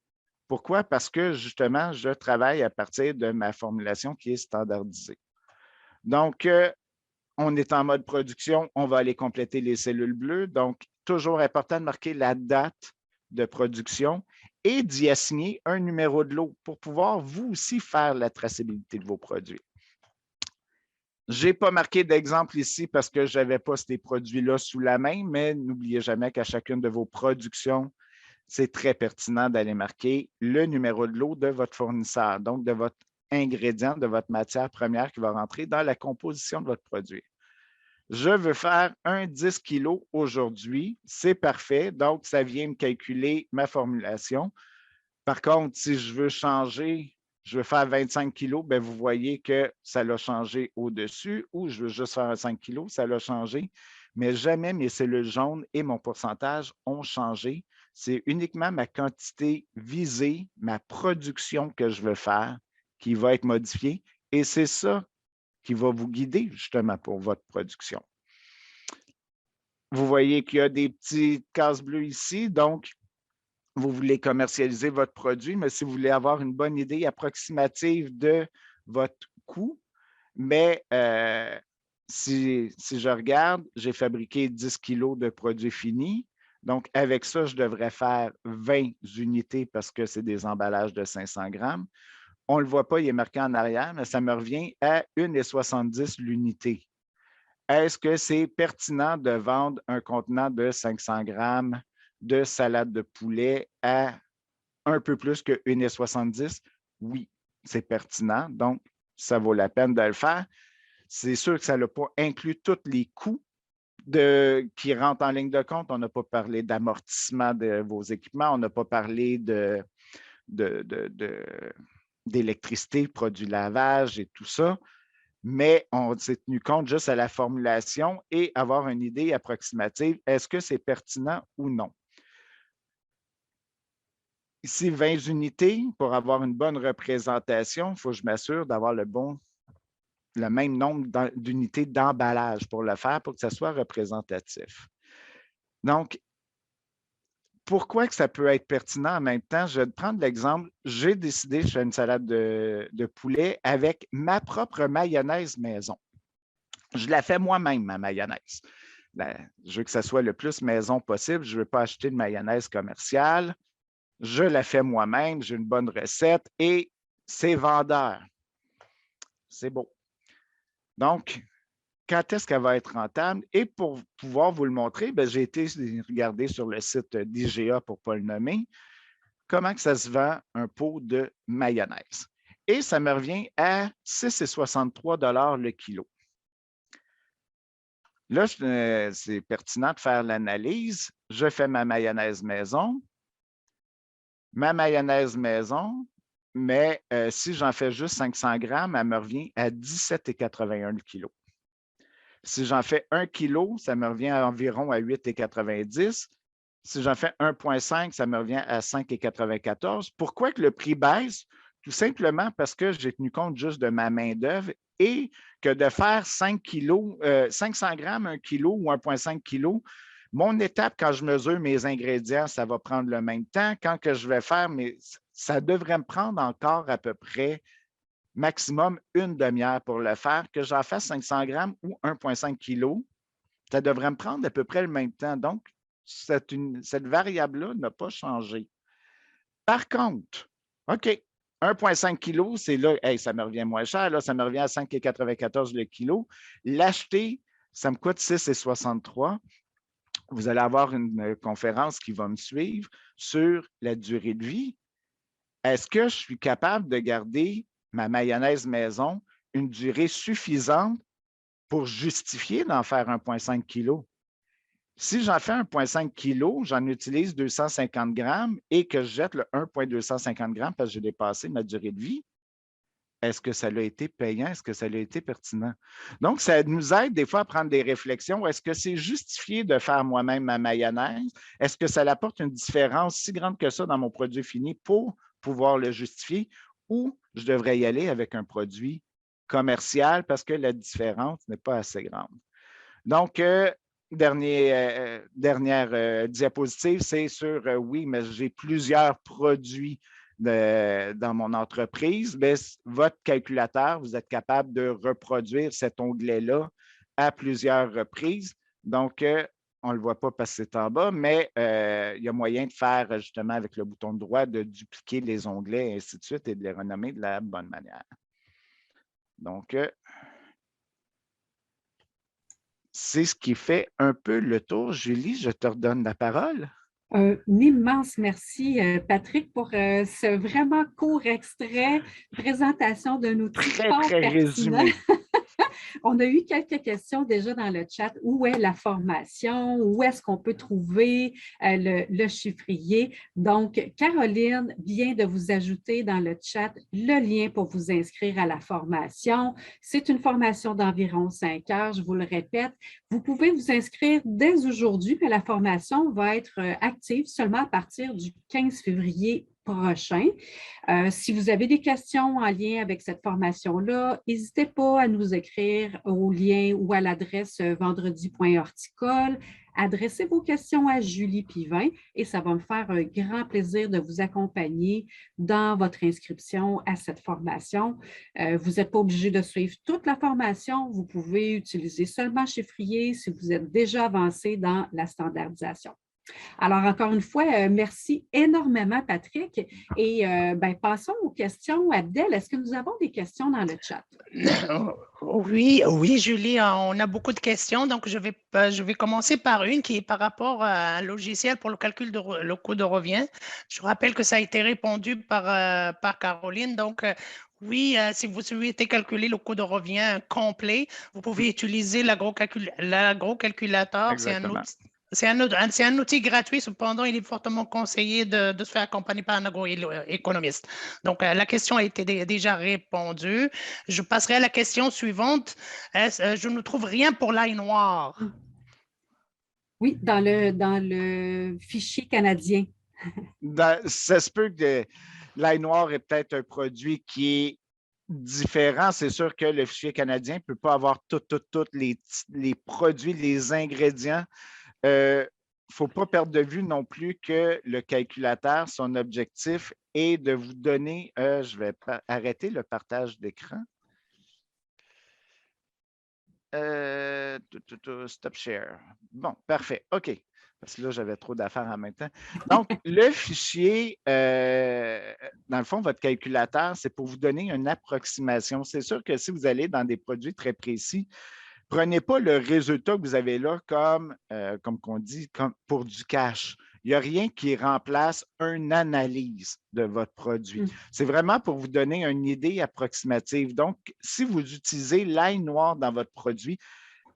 Pourquoi? Parce que justement, je travaille à partir de ma formulation qui est standardisée. Donc, on est en mode production, on va aller compléter les cellules bleues. Donc, toujours important de marquer la date de production et d'y assigner un numéro de lot pour pouvoir vous aussi faire la traçabilité de vos produits. Je n'ai pas marqué d'exemple ici parce que je n'avais pas ces produits-là sous la main, mais n'oubliez jamais qu'à chacune de vos productions, c'est très pertinent d'aller marquer le numéro de lot de votre fournisseur, donc de votre ingrédient, de votre matière première qui va rentrer dans la composition de votre produit. Je veux faire un 10 kg aujourd'hui, c'est parfait, donc ça vient me calculer ma formulation. Par contre, si je veux changer, je veux faire 25 kg, bien, vous voyez que ça l'a changé au-dessus, ou je veux juste faire un 5 kg, ça l'a changé, mais jamais mes cellules jaunes et mon pourcentage ont changé. C'est uniquement ma quantité visée, ma production que je veux faire qui va être modifiée, et c'est ça qui va vous guider justement pour votre production. Vous voyez qu'il y a des petites cases bleues ici, donc vous voulez commercialiser votre produit, mais si vous voulez avoir une bonne idée approximative de votre coût, mais si je regarde, j'ai fabriqué 10 kg de produits finis. Donc, avec ça, je devrais faire 20 unités parce que c'est des emballages de 500 grammes. On ne le voit pas, il est marqué en arrière, mais ça me revient à 1,70 l'unité. Est-ce que c'est pertinent de vendre un contenant de 500 grammes de salade de poulet à un peu plus que 1,70? Oui, c'est pertinent. Donc, ça vaut la peine de le faire. C'est sûr que ça n'a pas inclus tous les coûts qui rentrent en ligne de compte. On n'a pas parlé d'amortissement de vos équipements. On n'a pas parlé d'électricité, produits de lavage et tout ça. Mais on s'est tenu compte juste à la formulation et avoir une idée approximative. Est-ce que c'est pertinent ou non? Ici, 20 unités, pour avoir une bonne représentation, il faut que je m'assure d'avoir le même nombre d'unités d'emballage pour le faire, pour que ça soit représentatif. Donc, pourquoi que ça peut être pertinent en même temps? Je vais prendre l'exemple, j'ai décidé, je fais une salade de poulet avec ma propre mayonnaise maison. Je la fais moi-même, ma mayonnaise. Je veux que ça soit le plus maison possible. Je ne veux pas acheter de mayonnaise commerciale. Je la fais moi-même. J'ai une bonne recette et c'est vendeur. C'est beau. Donc, quand est-ce qu'elle va être rentable? Et pour pouvoir vous le montrer, j'ai été regarder sur le site d'IGA pour ne pas le nommer, comment que ça se vend un pot de mayonnaise. Et ça me revient à 6,63 $ le kilo. Là, c'est pertinent de faire l'analyse. Je fais ma mayonnaise maison. Ma mayonnaise maison, mais si j'en fais juste 500 grammes, elle me revient à 17,81 le kilo. Si j'en fais 1 kilo, ça me revient à environ à 8,90. Si j'en fais 1,5, ça me revient à 5,94. Pourquoi que le prix baisse? Tout simplement parce que j'ai tenu compte juste de ma main-d'œuvre et que de faire 5 kilos, 500 grammes, 1 kilo ou 1,5 kg, mon étape, quand je mesure mes ingrédients, ça va prendre le même temps. Quand que je vais faire, ça devrait me prendre encore à peu près maximum une demi-heure pour le faire, que j'en fasse 500 grammes ou 1,5 kg, ça devrait me prendre à peu près le même temps. Donc, cette variable-là n'a pas changé. Par contre, OK, 1,5 kg, c'est là, hey, ça me revient moins cher, là, ça me revient à 5,94 le kilo. L'acheter, ça me coûte 6,63. Vous allez avoir une conférence qui va me suivre sur la durée de vie. Est-ce que je suis capable de garder ma mayonnaise maison une durée suffisante pour justifier d'en faire 1,5 kg? Si j'en fais 1,5 kg, j'en utilise 250 grammes et que je jette le 1,250 grammes parce que j'ai dépassé ma durée de vie, est-ce que ça a été payant? Est-ce que ça a été pertinent? Donc, ça nous aide des fois à prendre des réflexions. Est-ce que c'est justifié de faire moi-même ma mayonnaise? Est-ce que ça apporte une différence si grande que ça dans mon produit fini pour pouvoir le justifier? Ou je devrais y aller avec un produit commercial parce que la différence n'est pas assez grande? Donc, dernière diapositive, c'est sur oui, mais j'ai plusieurs produits dans mon entreprise. Mais votre calculateur, vous êtes capable de reproduire cet onglet-là à plusieurs reprises. Donc, on ne le voit pas parce que c'est en bas, mais il y a moyen de faire justement avec le bouton droit, de dupliquer les onglets et ainsi de suite et de les renommer de la bonne manière. Donc, c'est ce qui fait un peu le tour. Julie, je te redonne la parole. Un immense merci, Patrick, pour ce vraiment court extrait, présentation d'un outil Très, fort très pertinent. résumé. On a eu quelques questions déjà dans le chat. Où est la formation? Où est-ce qu'on peut trouver le chiffrier? Donc, Caroline vient de vous ajouter dans le chat le lien pour vous inscrire à la formation. C'est une formation d'environ 5 heures, je vous le répète. Vous pouvez vous inscrire dès aujourd'hui, mais la formation va être active seulement à partir du 15 février prochain. Si vous avez des questions en lien avec cette formation-là, n'hésitez pas à nous écrire au lien ou à l'adresse vendredi.horticole. Adressez vos questions à Julie Pivin et ça va me faire un grand plaisir de vous accompagner dans votre inscription à cette formation. Vous n'êtes pas obligé de suivre toute la formation. Vous pouvez utiliser seulement Chiffrier si vous êtes déjà avancé dans la standardisation. Alors, encore une fois, merci énormément, Patrick. Et passons aux questions. Abdel, est-ce que nous avons des questions dans le chat? Oui, oui, Julie, on a beaucoup de questions. Donc, je vais commencer par une qui est par rapport à un logiciel pour le calcul le coût de revient. Je rappelle que ça a été répondu par Caroline. Donc, oui, si vous souhaitez calculer le coût de revient complet, vous pouvez utiliser l'agro-calculateur. Exactement. C'est un outil gratuit, cependant, il est fortement conseillé de se faire accompagner par un agroéconomiste. Donc, la question a été déjà répondue. Je passerai à la question suivante. Je ne trouve rien pour l'ail noir. Oui, dans le fichier canadien. Ça se peut que l'ail noir est peut-être un produit qui est différent. C'est sûr que le fichier canadien ne peut pas avoir tous les produits, les ingrédients. Il ne faut pas perdre de vue non plus que le calculateur, son objectif est de vous donner, je vais arrêter le partage d'écran. Stop share. Bon, parfait. OK. Parce que là, j'avais trop d'affaires en même temps. Donc, le fichier, dans le fond, votre calculateur, c'est pour vous donner une approximation. C'est sûr que si vous allez dans des produits très précis, prenez pas le résultat que vous avez là comme qu'on dit, comme pour du cash. Il n'y a rien qui remplace une analyse de votre produit. C'est vraiment pour vous donner une idée approximative. Donc, si vous utilisez l'ail noir dans votre produit,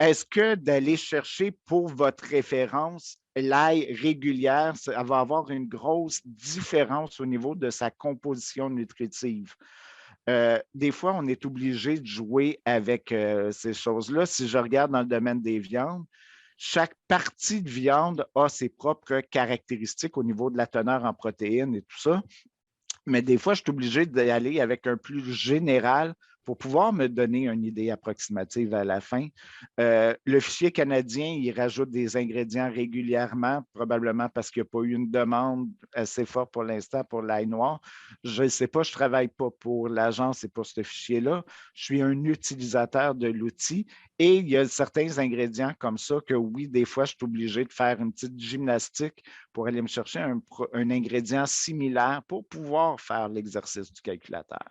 est-ce que d'aller chercher pour votre référence l'ail régulière, ça va avoir une grosse différence au niveau de sa composition nutritive? Des fois, on est obligé de jouer avec ces choses-là. Si je regarde dans le domaine des viandes, chaque partie de viande a ses propres caractéristiques au niveau de la teneur en protéines et tout ça. Mais des fois, je suis obligé d'aller avec un plus général pour pouvoir me donner une idée approximative à la fin. Le fichier canadien, il rajoute des ingrédients régulièrement, probablement parce qu'il n'y a pas eu une demande assez forte pour l'instant pour l'ail noir. Je ne sais pas, je ne travaille pas pour l'agence et pour ce fichier-là. Je suis un utilisateur de l'outil et il y a certains ingrédients comme ça que oui, des fois, je suis obligé de faire une petite gymnastique pour aller me chercher un ingrédient similaire pour pouvoir faire l'exercice du calculateur.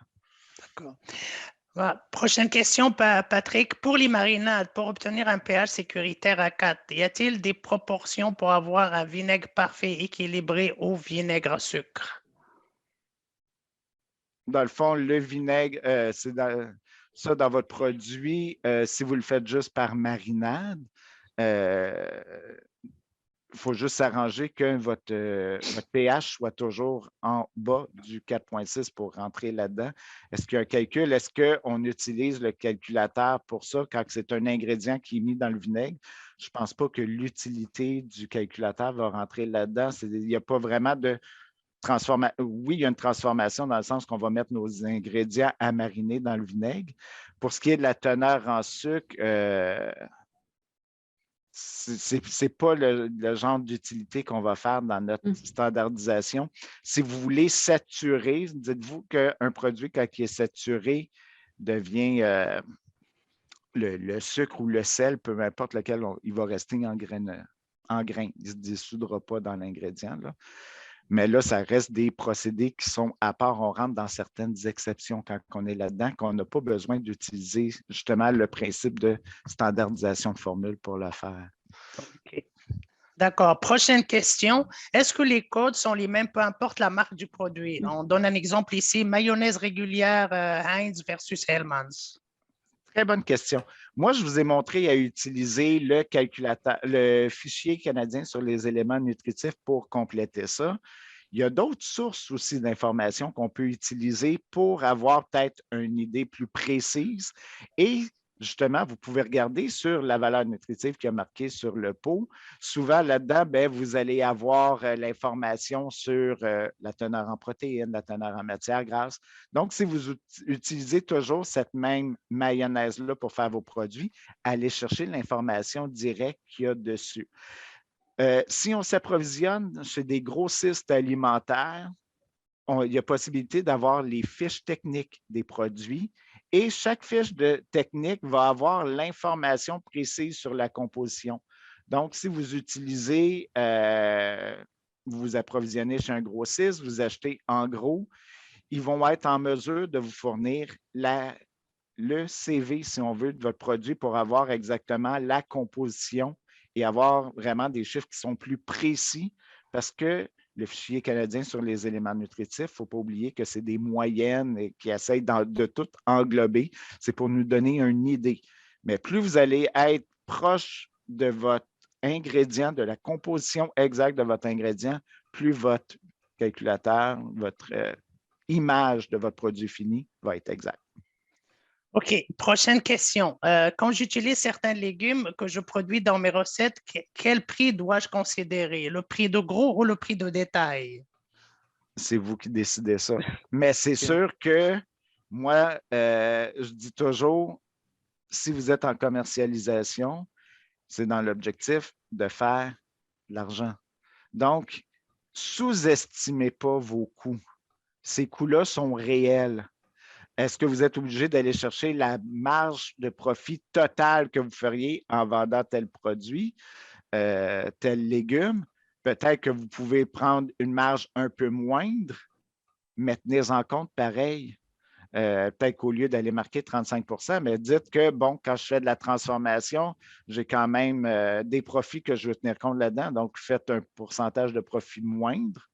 D'accord. Voilà. Prochaine question, Patrick. Pour les marinades, pour obtenir un pH sécuritaire à 4, y a-t-il des proportions pour avoir un vinaigre parfait équilibré au vinaigre à sucre? Dans le fond, le vinaigre, c'est ça dans votre produit. Si vous le faites juste par marinade, il faut juste s'arranger que votre pH soit toujours en bas du 4,6 pour rentrer là-dedans. Est-ce qu'il y a un calcul? Est-ce qu'on utilise le calculateur pour ça quand c'est un ingrédient qui est mis dans le vinaigre? Je ne pense pas que l'utilité du calculateur va rentrer là-dedans. Il n'y a pas vraiment de transformation. Oui, il y a une transformation dans le sens qu'on va mettre nos ingrédients à mariner dans le vinaigre. Pour ce qui est de la teneur en sucre, ce n'est pas le genre d'utilité qu'on va faire dans notre standardisation. Si vous voulez saturer, dites-vous qu'un produit, quand il est saturé, devient le sucre ou le sel, peu importe lequel, il va rester en grain. Il ne se dissoudra pas dans l'ingrédient. Mais là, ça reste des procédés qui sont à part. On rentre dans certaines exceptions quand on est là-dedans, qu'on n'a pas besoin d'utiliser justement le principe de standardisation de formule pour le faire. OK. D'accord. Prochaine question. Est-ce que les codes sont les mêmes, peu importe la marque du produit? On donne un exemple ici, mayonnaise régulière Heinz versus Hellmann's. Très bonne question. Moi, je vous ai montré à utiliser le calculateur, le fichier canadien sur les éléments nutritifs pour compléter ça. Il y a d'autres sources aussi d'informations qu'on peut utiliser pour avoir peut-être une idée plus précise. Et justement, vous pouvez regarder sur la valeur nutritive qui est marquée sur le pot. Souvent, là-dedans, vous allez avoir l'information sur la teneur en protéines, la teneur en matières grasses. Donc, si vous utilisez toujours cette même mayonnaise-là pour faire vos produits, allez chercher l'information directe qu'il y a dessus. Si on s'approvisionne chez des grossistes alimentaires, il y a possibilité d'avoir les fiches techniques des produits et chaque fiche de technique va avoir l'information précise sur la composition. Donc, si vous utilisez, vous vous approvisionnez chez un grossiste, vous achetez en gros, ils vont être en mesure de vous fournir le CV, si on veut, de votre produit pour avoir exactement la composition et avoir vraiment des chiffres qui sont plus précis parce que le fichier canadien sur les éléments nutritifs, il ne faut pas oublier que c'est des moyennes et qui essayent de tout englober. C'est pour nous donner une idée. Mais plus vous allez être proche de votre ingrédient, de la composition exacte de votre ingrédient, plus votre calculateur, votre image de votre produit fini va être exact. OK. Prochaine question. Quand j'utilise certains légumes que je produis dans mes recettes, quel prix dois-je considérer? Le prix de gros ou le prix de détail? C'est vous qui décidez ça. Mais c'est sûr que moi, je dis toujours, si vous êtes en commercialisation, c'est dans l'objectif de faire de l'argent. Donc, sous-estimez pas vos coûts. Ces coûts-là sont réels. Est-ce que vous êtes obligé d'aller chercher la marge de profit totale que vous feriez en vendant tel produit, tel légume? Peut-être que vous pouvez prendre une marge un peu moindre, mais tenez en compte pareil. Peut-être qu'au lieu d'aller marquer 35 %, mais dites que, bon, quand je fais de la transformation, j'ai quand même des profits que je veux tenir compte là-dedans. Donc, faites un pourcentage de profit moindre,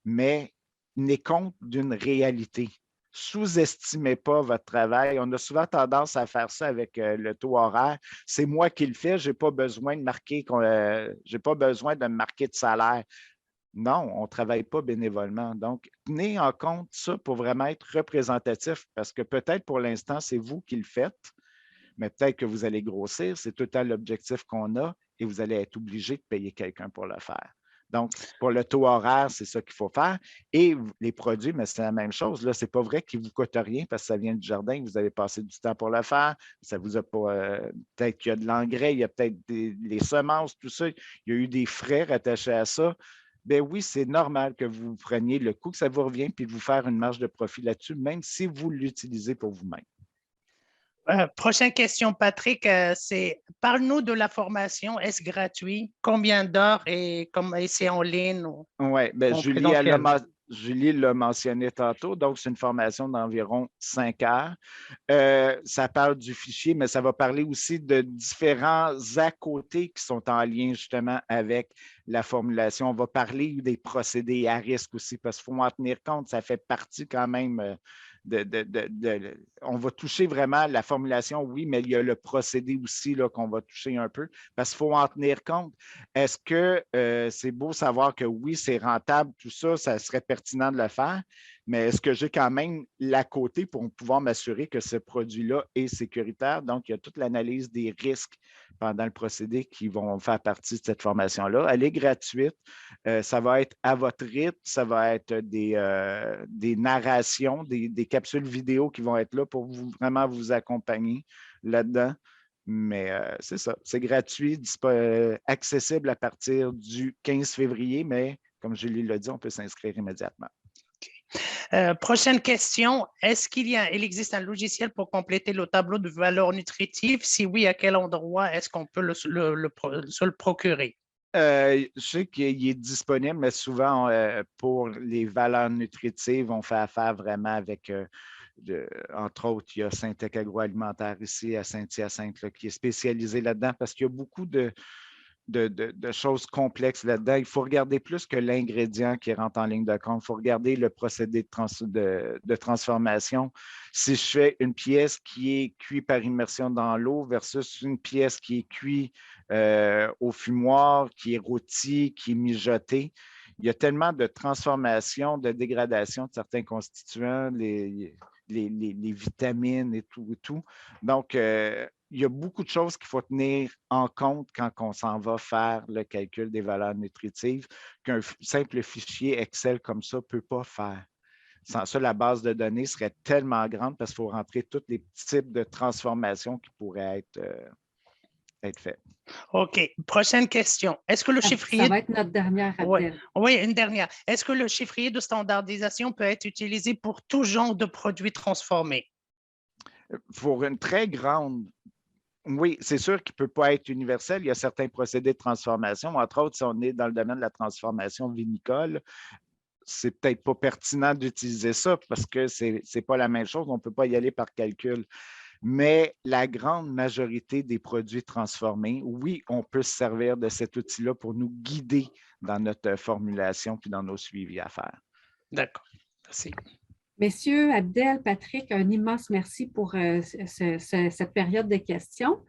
mais tenez compte d'une réalité. Sous-estimez pas votre travail. On a souvent tendance à faire ça avec le taux horaire. C'est moi qui le fais, je n'ai pas besoin de marquer, j'ai pas besoin de me marquer de salaire. Non, on ne travaille pas bénévolement. Donc, tenez en compte ça pour vraiment être représentatif parce que peut-être pour l'instant, c'est vous qui le faites, mais peut-être que vous allez grossir. C'est tout à l'objectif qu'on a et vous allez être obligé de payer quelqu'un pour le faire. Donc, pour le taux horaire, c'est ça qu'il faut faire. Et les produits, mais c'est la même chose. Là, ce n'est pas vrai qu'ils ne vous coûtent rien parce que ça vient du jardin, vous avez passé du temps pour le faire. Ça vous a pas. Peut-être qu'il y a de l'engrais, il y a peut-être les semences, tout ça. Il y a eu des frais rattachés à ça. Bien oui, c'est normal que vous preniez le coût que ça vous revient puis de vous faire une marge de profit là-dessus, même si vous l'utilisez pour vous-même. Prochaine question, Patrick, c'est parle-nous de la formation. Est-ce gratuit? Combien d'heures et c'est en ligne ou Oui, bien, en Julie l'a mentionné tantôt, donc c'est une formation d'environ 5 heures. Ça parle du fichier, mais ça va parler aussi de différents à côté qui sont en lien justement avec la formulation. On va parler des procédés à risque aussi, parce qu'il faut en tenir compte, ça fait partie quand même on va toucher vraiment la formulation, oui, mais il y a le procédé aussi là, qu'on va toucher un peu, parce qu'il faut en tenir compte. Est-ce que c'est beau savoir que oui, c'est rentable, tout ça, ça serait pertinent de le faire, mais est-ce que j'ai quand même l'à côté pour pouvoir m'assurer que ce produit-là est sécuritaire? Donc, il y a toute l'analyse des risques pendant le procédé qui vont faire partie de cette formation-là. Elle est gratuite. Ça va être à votre rythme. Ça va être des narrations, des capsules vidéo qui vont être là pour vraiment vous accompagner là-dedans. Mais c'est ça, c'est gratuit, accessible à partir du 15 février, mais comme Julie l'a dit, on peut s'inscrire immédiatement. Prochaine question, est-ce il existe un logiciel pour compléter le tableau de valeurs nutritives? Si oui, à quel endroit est-ce qu'on peut se le procurer? Je sais qu'il est disponible, mais souvent, pour les valeurs nutritives, on fait affaire vraiment avec, entre autres, il y a Syntec Agroalimentaire ici à Saint-Hyacinthe qui est spécialisé là-dedans parce qu'il y a beaucoup de choses complexes là-dedans. Il faut regarder plus que l'ingrédient qui rentre en ligne de compte. Il faut regarder le procédé de transformation. Si je fais une pièce qui est cuite par immersion dans l'eau versus une pièce qui est cuite au fumoir, qui est rôtie, qui est mijotée, il y a tellement de transformation, de dégradation de certains constituants, les vitamines et tout. Donc, il y a beaucoup de choses qu'il faut tenir en compte quand on s'en va faire le calcul des valeurs nutritives qu'un simple fichier Excel comme ça ne peut pas faire. Sans ça, la base de données serait tellement grande parce qu'il faut rentrer tous les types de transformations qui pourraient être faites. OK. Prochaine question. Est-ce que le chiffrier... Ça va être notre dernière appel. Oui, une dernière. Est-ce que le chiffrier de standardisation peut être utilisé pour tout genre de produits transformés? Pour une très grande... Oui, c'est sûr qu'il ne peut pas être universel. Il y a certains procédés de transformation. Entre autres, si on est dans le domaine de la transformation vinicole, c'est peut-être pas pertinent d'utiliser ça parce que ce n'est pas la même chose. On ne peut pas y aller par calcul. Mais la grande majorité des produits transformés, oui, on peut se servir de cet outil-là pour nous guider dans notre formulation puis dans nos suivis à faire. D'accord. Merci. Messieurs, Abdel, Patrick, un immense merci pour cette période de questions.